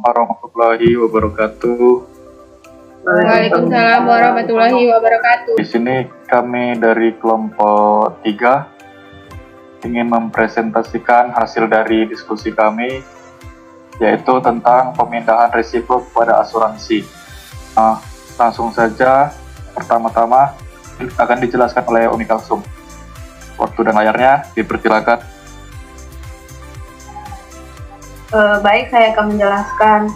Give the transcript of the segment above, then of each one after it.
warahmatullahi wabarakatuh. Waalaikumsalam warahmatullahi wabarakatuh. Di sini kami dari kelompok 3 ingin mempresentasikan hasil dari diskusi kami, yaitu tentang pemindahan risiko kepada asuransi. Langsung saja, pertama-tama akan dijelaskan oleh Umi Kalsum. Waktu dan layarnya dipersilakan. Baik, saya akan menjelaskan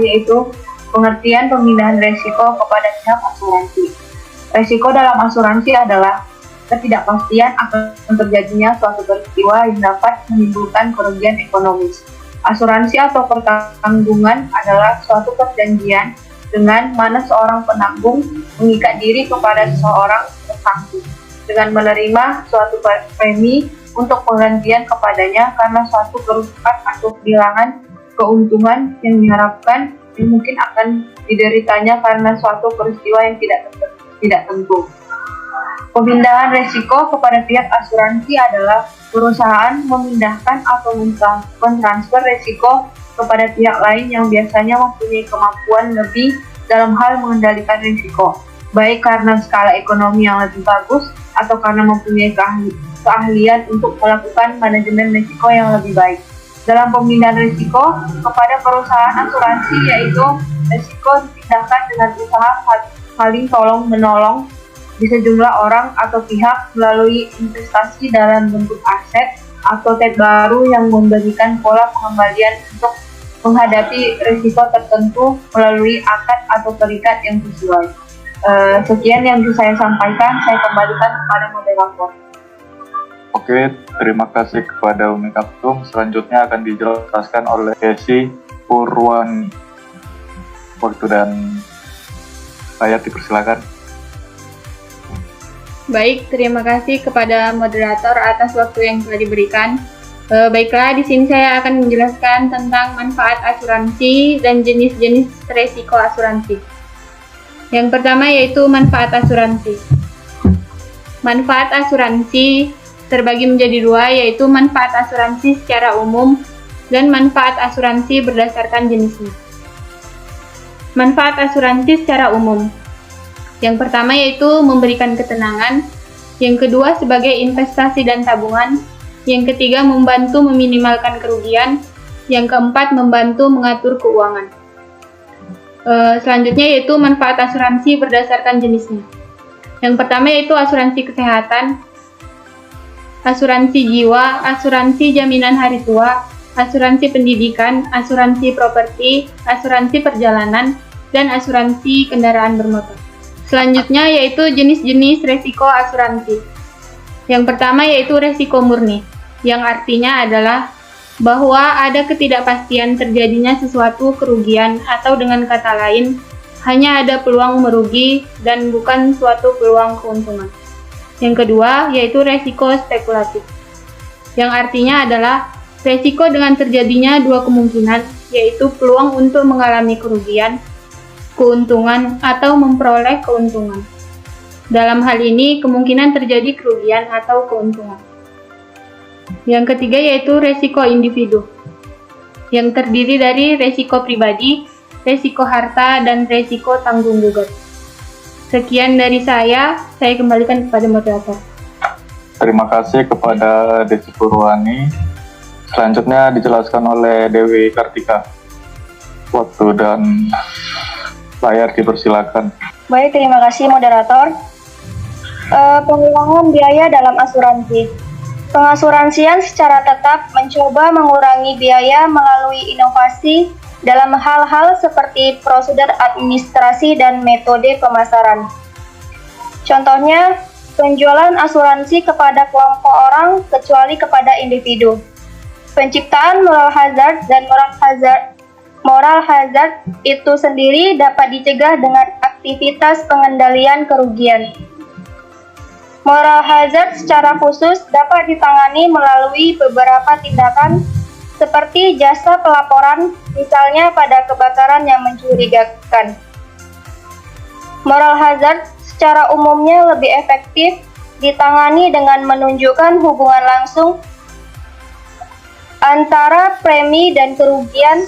yaitu pengertian pemindahan risiko kepada pihak asuransi. Risiko dalam asuransi adalah ketidakpastian akan terjadinya suatu peristiwa yang dapat menimbulkan kerugian ekonomis. Asuransi atau pertanggungan adalah suatu perjanjian dengan mana seorang penanggung mengikat diri kepada seseorang tertanggung dengan menerima suatu premi untuk penggantian kepadanya karena suatu kerusakan atau kehilangan keuntungan yang diharapkan yang mungkin akan dideritanya karena suatu peristiwa yang tidak tentu. Pemindahan risiko kepada pihak asuransi adalah perusahaan memindahkan atau mentransfer risiko kepada pihak lain yang biasanya mempunyai kemampuan lebih dalam hal mengendalikan risiko, baik karena skala ekonomi yang lebih bagus atau karena mempunyai keahlian untuk melakukan manajemen risiko yang lebih baik. Dalam pemindahan risiko kepada perusahaan asuransi, yaitu risiko dipindahkan dengan usaha saling tolong-menolong di sejumlah orang atau pihak melalui investasi dalam bentuk aset atau tab baru yang memberikan pola pengembalian untuk menghadapi risiko tertentu melalui akad atau terikat yang sesuai. Sekian yang bisa saya sampaikan, saya kembalikan kepada moderator. Oke, terima kasih kepada Umi Kalsum. Selanjutnya akan dijelaskan oleh Desi Purwani. Waktu dan layar dipersilakan. Baik, terima kasih kepada moderator atas waktu yang telah diberikan. Baiklah, di sini saya akan menjelaskan tentang manfaat asuransi dan jenis-jenis risiko asuransi. Yang pertama yaitu manfaat asuransi. Manfaat asuransi terbagi menjadi dua, yaitu manfaat asuransi secara umum dan manfaat asuransi berdasarkan jenisnya. Manfaat asuransi secara umum. Yang pertama yaitu memberikan ketenangan, yang kedua sebagai investasi dan tabungan, yang ketiga membantu meminimalkan kerugian, yang keempat membantu mengatur keuangan. Selanjutnya yaitu manfaat asuransi berdasarkan jenisnya. Yang pertama yaitu asuransi kesehatan, asuransi jiwa, asuransi jaminan hari tua, asuransi pendidikan, asuransi properti, asuransi perjalanan, dan asuransi kendaraan bermotor. Selanjutnya yaitu jenis-jenis resiko asuransi. Yang pertama yaitu resiko murni, yang artinya adalah bahwa ada ketidakpastian terjadinya sesuatu kerugian atau dengan kata lain, hanya ada peluang merugi dan bukan suatu peluang keuntungan. Yang kedua yaitu resiko spekulatif, yang artinya adalah resiko dengan terjadinya dua kemungkinan, yaitu peluang untuk mengalami kerugian, keuntungan, atau memperoleh keuntungan. Dalam hal ini, kemungkinan terjadi kerugian atau keuntungan. Yang ketiga yaitu resiko individu, yang terdiri dari resiko pribadi, resiko harta, dan resiko tanggung gugat. Sekian dari saya kembalikan kepada moderator. Terima kasih kepada Desi Purwani. Selanjutnya dijelaskan oleh Dewi Kartika. Waktu dan layar dipersilakan. Baik, terima kasih moderator. Pengurangan biaya dalam asuransi. Pengasuransian secara tetap mencoba mengurangi biaya melalui inovasi dalam hal-hal seperti prosedur administrasi dan metode pemasaran. Contohnya, penjualan asuransi kepada kelompok orang kecuali kepada individu. Penciptaan moral hazard dan moral hazard itu sendiri dapat dicegah dengan aktivitas pengendalian kerugian. Moral hazard secara khusus dapat ditangani melalui beberapa tindakan seperti jasa pelaporan, misalnya pada kebakaran yang mencurigakan. Moral hazard secara umumnya lebih efektif ditangani dengan menunjukkan hubungan langsung antara premi dan kerugian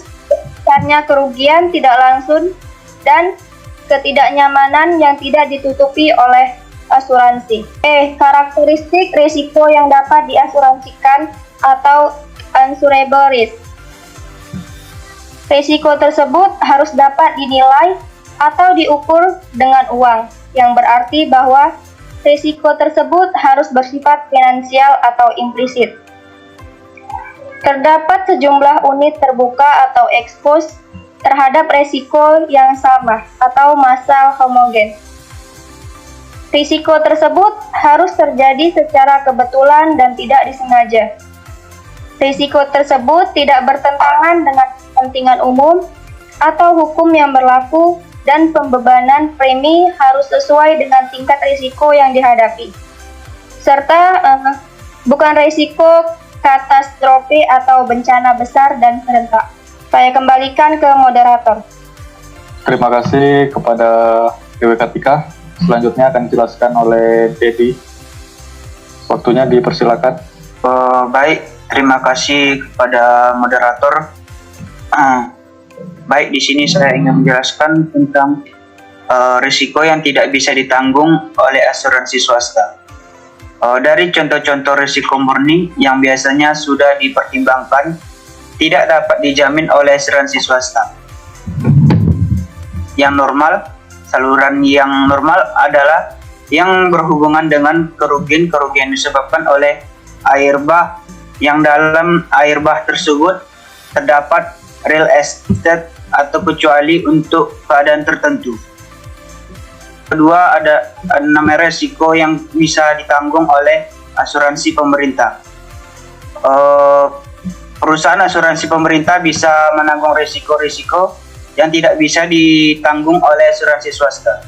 besarnya kerugian tidak langsung dan ketidaknyamanan yang tidak ditutupi oleh asuransi. Karakteristik risiko yang dapat diasuransikan atau insurable risk. Risiko tersebut harus dapat dinilai atau diukur dengan uang, yang berarti bahwa risiko tersebut harus bersifat finansial atau implisit. Terdapat sejumlah unit terbuka atau expose terhadap risiko yang sama atau massal homogen. Risiko tersebut harus terjadi secara kebetulan dan tidak disengaja. Risiko tersebut tidak bertentangan dengan kepentingan umum atau hukum yang berlaku, dan pembebanan premi harus sesuai dengan tingkat risiko yang dihadapi, serta bukan risiko katastrofi atau bencana besar dan serentak. Saya kembalikan ke moderator. Terima kasih kepada Dewi Kartika. Selanjutnya akan dijelaskan oleh Dedi. Waktunya dipersilakan. Baik, terima kasih kepada moderator. Baik, di sini saya ingin menjelaskan tentang risiko yang tidak bisa ditanggung oleh asuransi swasta. Dari contoh-contoh risiko murni yang biasanya sudah dipertimbangkan, tidak dapat dijamin oleh asuransi swasta. Yang normal, saluran yang normal adalah yang berhubungan dengan kerugian-kerugian disebabkan oleh air bah, yang dalam air bah tersebut terdapat real estate atau kecuali untuk keadaan tertentu. Kedua, ada namanya risiko yang bisa ditanggung oleh asuransi pemerintah. Perusahaan asuransi pemerintah bisa menanggung risiko-risiko yang tidak bisa ditanggung oleh asuransi swasta,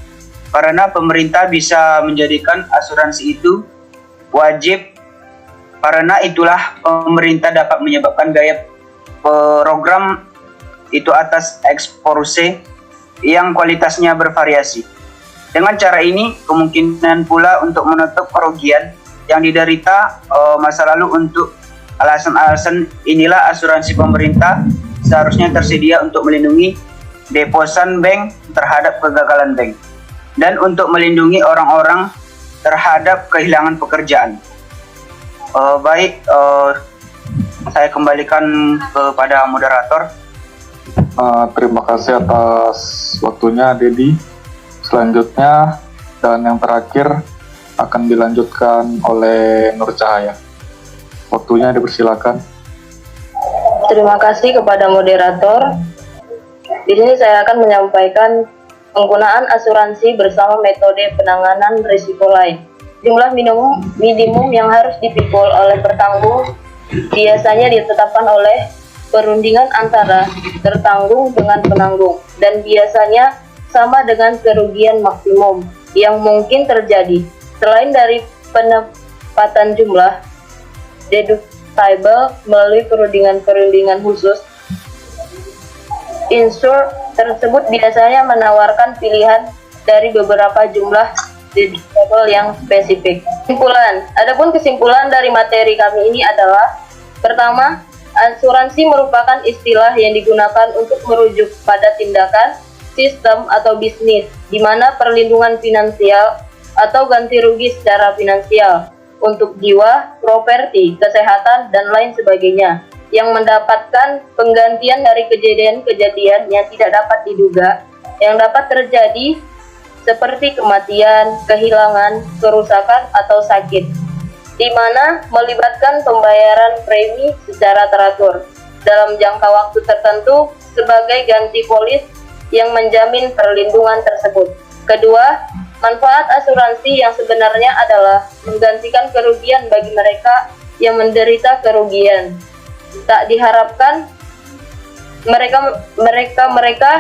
karena pemerintah bisa menjadikan asuransi itu wajib. Karena itulah pemerintah dapat menyebabkan biaya program itu atas ekspose yang kualitasnya bervariasi. Dengan cara ini, kemungkinan pula untuk menutup kerugian yang diderita masa lalu. Untuk alasan-alasan inilah asuransi pemerintah seharusnya tersedia untuk melindungi deposan bank terhadap kegagalan bank, dan untuk melindungi orang-orang terhadap kehilangan pekerjaan. Saya kembalikan kepada moderator. Terima kasih atas waktunya, Dedi. Selanjutnya dan yang terakhir akan dilanjutkan oleh Nur Cahaya. Waktunya dipersilakan. Terima kasih kepada moderator. Di sini saya akan menyampaikan penggunaan asuransi bersama metode penanganan risiko lain. Jumlah minimum yang harus dipikul oleh bertanggung biasanya ditetapkan oleh perundingan antara tertanggung dengan penanggung, dan biasanya sama dengan kerugian maksimum yang mungkin terjadi. Selain dari penempatan jumlah deductible melalui perundingan khusus, insur tersebut biasanya menawarkan pilihan dari beberapa jumlah deductible yang spesifik. Kesimpulan dari materi kami ini adalah: pertama, asuransi merupakan istilah yang digunakan untuk merujuk pada tindakan, sistem, atau bisnis di mana perlindungan finansial atau ganti rugi secara finansial untuk jiwa, properti, kesehatan, dan lain sebagainya yang mendapatkan penggantian dari kejadian-kejadian yang tidak dapat diduga yang dapat terjadi, seperti kematian, kehilangan, kerusakan, atau sakit, di mana melibatkan pembayaran premi secara teratur dalam jangka waktu tertentu sebagai ganti polis yang menjamin perlindungan tersebut. Kedua, manfaat asuransi yang sebenarnya adalah menggantikan kerugian bagi mereka yang menderita kerugian. Tak diharapkan mereka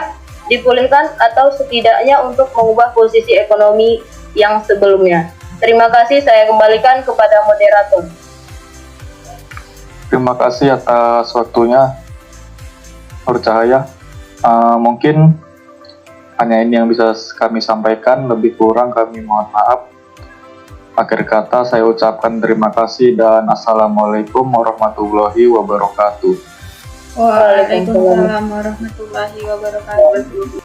dipulihkan atau setidaknya untuk mengubah posisi ekonomi yang sebelumnya. Terima kasih, saya kembalikan kepada moderator. Terima kasih atas waktunya, Nur Cahaya. Mungkin hanya ini yang bisa kami sampaikan, lebih kurang kami mohon maaf. Akhir kata saya ucapkan terima kasih dan Assalamualaikum warahmatullahi wabarakatuh. Waalaikumsalam warahmatullahi wabarakatuh.